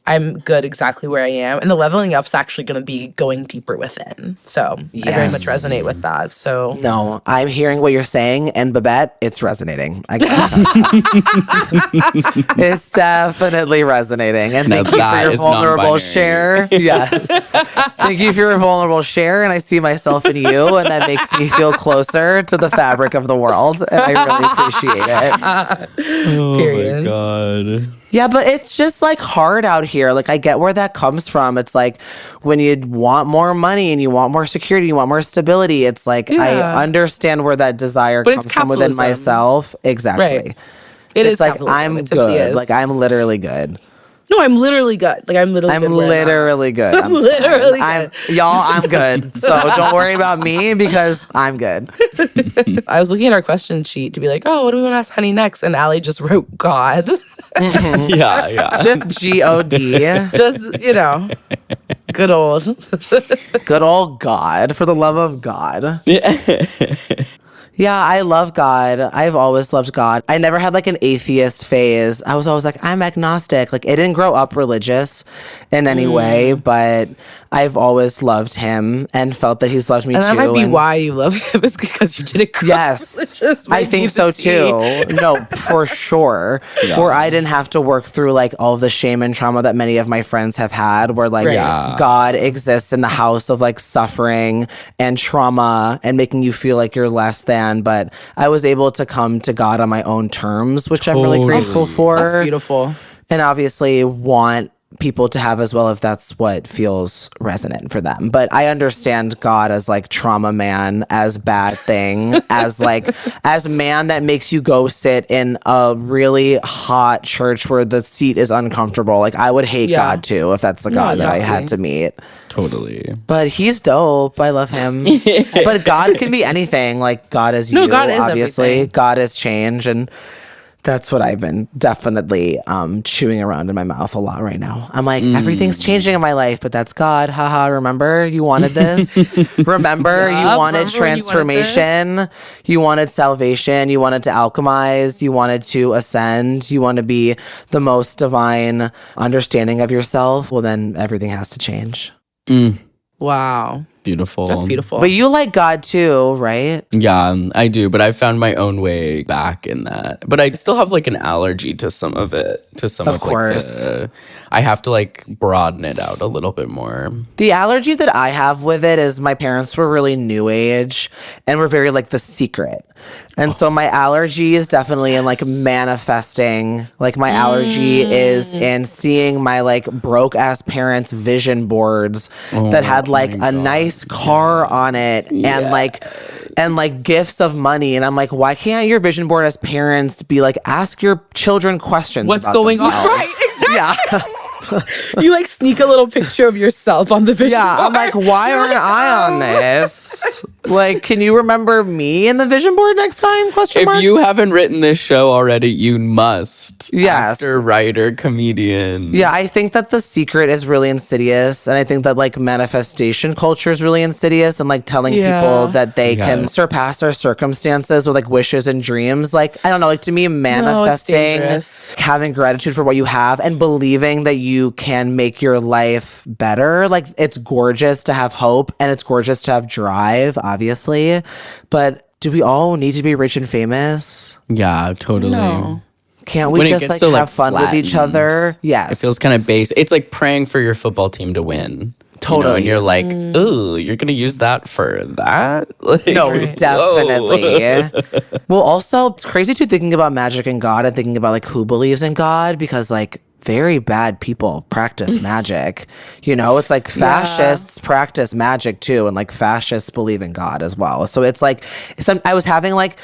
I'm good exactly where I am. And the leveling up's actually going to be going deeper within. So I very much resonate with that. So no, I'm hearing what you're saying. And Babette, it's resonating. I gotta tell you. It's definitely resonating. And thank you for your vulnerable share. Yes. Thank you for your vulnerable share. And I see myself in you. And that makes me feel closer to the fabric of the world. And I really appreciate it. Oh my God. Yeah, but it's just like hard out here. Like I get where that comes from. It's like when you want more money and you want more security, you want more stability. It's like I understand where that desire comes from within myself. Exactly. Right. It's like I'm good. Like I'm literally good. No, I'm literally good. Like I'm literally good. Literally good. I'm literally good. Y'all, I'm good. So don't worry about me because I'm good. I was looking at our question sheet to be like, oh, what do we want to ask Honey next? And Allie just wrote God. Yeah. Just G-O-D. Just, you know, good old God, for the love of God. Yeah, I love God. I've always loved God. I never had like an atheist phase. I was always like, I'm agnostic. Like, I didn't grow up religious in any way, but I've always loved him and felt that he's loved me too. And that might be why you love him, is because you didn't grow up religious. I think so too. No, for sure. Yeah. Where I didn't have to work through like all of the shame and trauma that many of my friends have had, where like God exists in the house of like suffering and trauma and making you feel like you're less than. But I was able to come to God on my own terms, which I'm really grateful for. That's beautiful. And obviously want people to have as well if that's what feels resonant for them. But I understand God as like trauma man, as bad thing, as like as man that makes you go sit in a really hot church where the seat is uncomfortable. Like I would hate God too if that's the God that I had to meet. Totally. But he's dope. I love him. But God can be anything. Like God is you, God is obviously. Everything. God is change. And that's what I've been definitely chewing around in my mouth a lot right now. I'm like, everything's changing in my life, but that's God. Haha, remember? You wanted this? Remember? You wanted transformation. You wanted salvation. You wanted to alchemize. You wanted to ascend. You want to be the most divine understanding of yourself. Well, then everything has to change. Wow. Beautiful. That's beautiful. But you like God too, right? Yeah, I do. But I found my own way back in that. But I still have like an allergy to some of it. To some of course. Like I have to like broaden it out a little bit more. The allergy that I have with it is my parents were really new age and were very like The Secret. And so my allergy is definitely in like manifesting. Like my allergy is in seeing my like broke ass parents' vision boards that had like a nice car on it and like gifts of money. And I'm like, why can't your vision board as parents be like, ask your children questions? What's about going themselves? on? Right, exactly. Yeah. You like sneak a little picture of yourself on the vision board. I'm like, why aren't I on this? Like, can you remember me in the vision board next time? If you haven't written this show already, you must. Yes. Actor, writer, comedian. Yeah, I think that The Secret is really insidious. And I think that like manifestation culture is really insidious and like telling people that they can surpass their circumstances with like wishes and dreams. Like, I don't know, like to me, manifesting, having gratitude for what you have and believing that you can make your life better. Like, it's gorgeous to have hope and it's gorgeous to have drive, obviously. But do we all need to be rich and famous? Yeah, totally. No. Can't we just like have fun with each other? Yes. It feels kind of base. It's like praying for your football team to win. Totally. And you're like, ooh, you're going to use that for that? Like, No, definitely. Well, also, it's crazy too thinking about magic and God and thinking about like who believes in God, because like very bad people practice magic. It's like fascists practice magic too, and like fascists believe in God as well. So it's like I was having like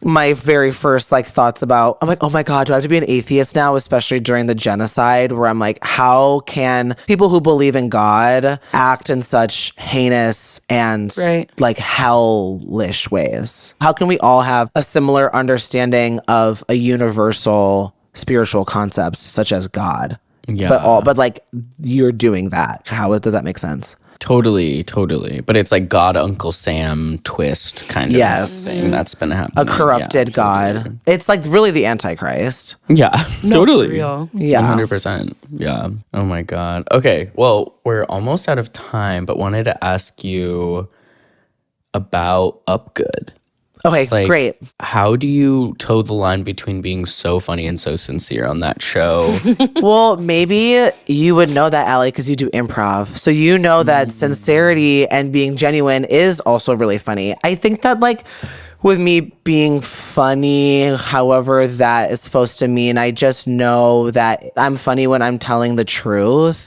my very first like thoughts about, I'm like, oh my God, do I have to be an atheist now, especially during the genocide, where I'm like, how can people who believe in God act in such heinous and like hellish ways? How can we all have a similar understanding of a universal spiritual concepts such as God? But like you're doing that. How does that make sense? Totally. But it's like God, Uncle Sam twist kind of thing that's been happening. A corrupted God. Totally. It's like really the Antichrist. Yeah, totally. For real. Yeah. 100%. Yeah. Oh my God. Okay. Well, we're almost out of time, but wanted to ask you about Upgood. Okay, great. How do you toe the line between being so funny and so sincere on that show? Well, maybe you would know that, Allie, because you do improv. So you know that sincerity and being genuine is also really funny. I think that like with me being funny, however that is supposed to mean, I just know that I'm funny when I'm telling the truth.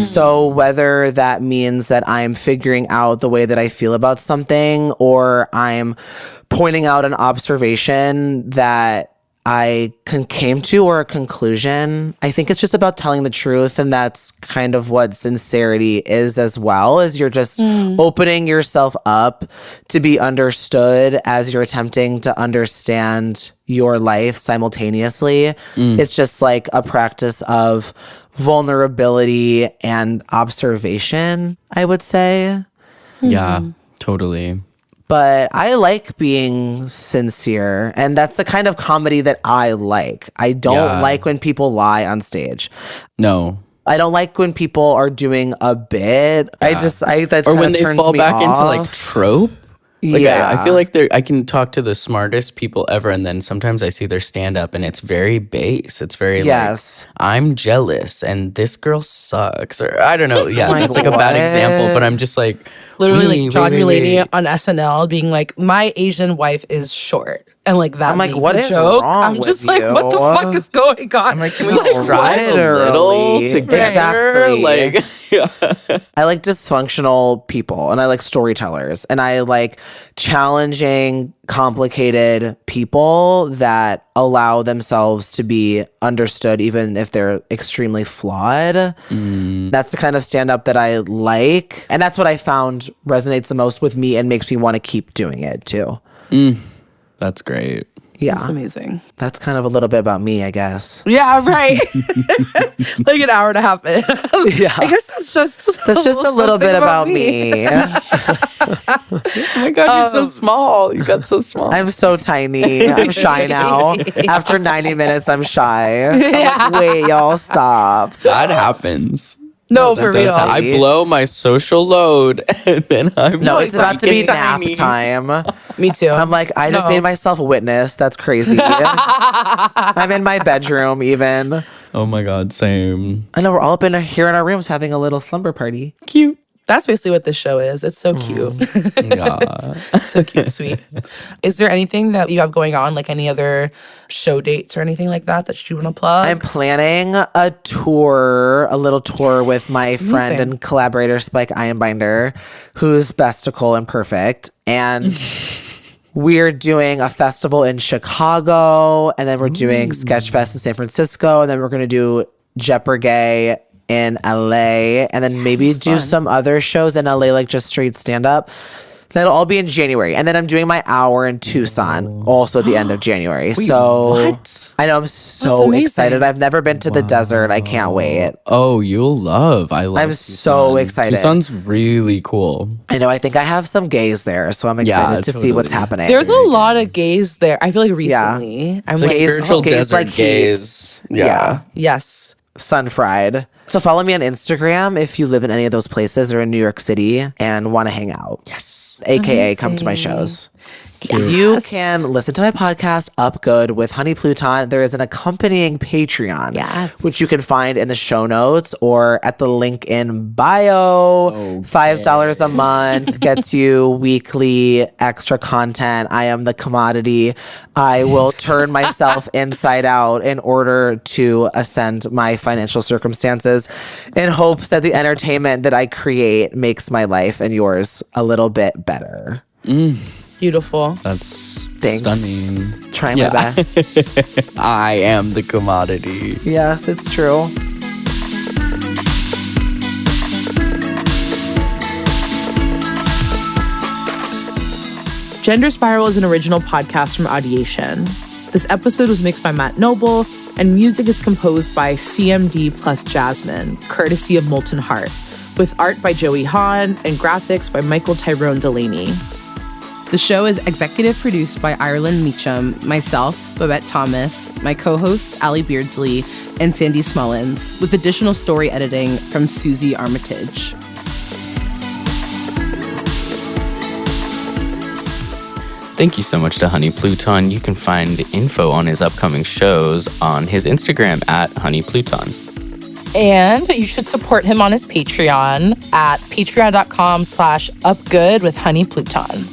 So whether that means that I'm figuring out the way that I feel about something, or I'm pointing out an observation that I came to, or a conclusion, I think it's just about telling the truth. And that's kind of what sincerity is as well, is you're just opening yourself up to be understood as you're attempting to understand your life simultaneously. It's just like a practice of vulnerability and observation, I would say. Yeah, totally. But I like being sincere, and that's the kind of comedy that I like. I don't like when people lie on stage. No. I don't like when people are doing a bit. That or when they turns fall me back off. into like trope. Like Yeah. I feel like I can talk to the smartest people ever, and then sometimes I see their stand up and it's very base. It's very like, I'm jealous and this girl sucks, or I don't know. Yeah, that's like a bad example, but I'm just like literally like John Mulaney on SNL being like, my Asian wife is short. And like that, I'm like, what is joke. wrong I'm just with like, you? what the fuck is going on? I'm like, can we strive a little together? Exactly. Like, I like dysfunctional people, and I like storytellers, and I like challenging, complicated people that allow themselves to be understood even if they're extremely flawed. That's the kind of stand-up that I like, and that's what I found resonates the most with me and makes me want to keep doing it too. That's great. Yeah. That's amazing. That's kind of a little bit about me, I guess. Yeah, right. Like an hour and a half in. Yeah. I guess that's just a little bit about me. Oh my God, you're so small. You got so small. I'm so tiny. I'm shy now. After 90 minutes, I'm shy. I'm like, wait, y'all, stop. That happens. No, for real. I blow my social load, and then I'm it's about to be nap tiny. time. Me too. I'm like, I just made myself a witness. That's crazy. I'm in my bedroom even. Oh my God, same. I know, we're all up here in our rooms having a little slumber party. Cute. That's basically what this show is. It's so cute. Yeah. It's so cute, sweet. Is there anything that you have going on, like any other show dates or anything like that you want to plug? I'm planning a little tour with my friend and collaborator, Spike Ironbinder, who's bestical and perfect. And we're doing a festival in Chicago, and then we're doing Sketchfest in San Francisco, and then we're going to do Jeopardy in LA, and then maybe do some other shows in LA, like just straight stand-up. That'll all be in January. And then I'm doing my hour in Tucson also at the end of January. Wait, so what? I know, I'm so excited. I've never been to the desert. I can't wait. Oh, you'll love. I'm Tucson. So excited. Tucson's really cool. I know. I think I have some gays there, so I'm excited to see what's happening. There's a lot of gays there. I feel like recently. I'm like spiritual desert gays. Yeah. Yes. Sun fried. So follow me on Instagram if you live in any of those places or in New York City and want to hang out. Yes. AKA come to my shows. Yes. You can listen to my podcast, Up Good with Honey Pluton. There is an accompanying Patreon, which you can find in the show notes or at the link in bio. $5 a month gets you weekly extra content. I am the commodity. I will turn myself inside out in order to ascend my financial circumstances in hopes that the entertainment that I create makes my life and yours a little bit better. Beautiful. That's stunning. Trying my best. I am the commodity. Yes, it's true. Gender Spiral is an original podcast from Audiation. This episode was mixed by Matt Noble, and music is composed by CMD plus Jasmine, courtesy of Molten Heart, with art by Joey Hahn and graphics by Michael Tyrone Delaney. The show is executive produced by Ireland Meacham, myself, Babette Thomas, my co-host, Allie Beardsley, and Sandy Smullins, with additional story editing from Susie Armitage. Thank you so much to Honey Pluton. You can find info on his upcoming shows on his Instagram at Honey Pluton. And you should support him on his Patreon at patreon.com/upgood with Honey Pluton.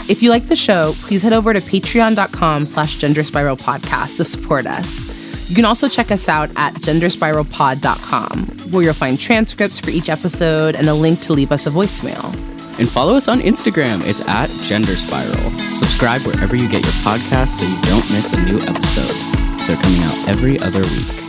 If you like the show, please head over to patreon.com/genderspiralpodcast podcast to support us. You can also check us out at genderspiralpod.com, where you'll find transcripts for each episode and a link to leave us a voicemail. And follow us on Instagram. It's at Gender Spiral. Subscribe wherever you get your podcasts so you don't miss a new episode. They're coming out every other week.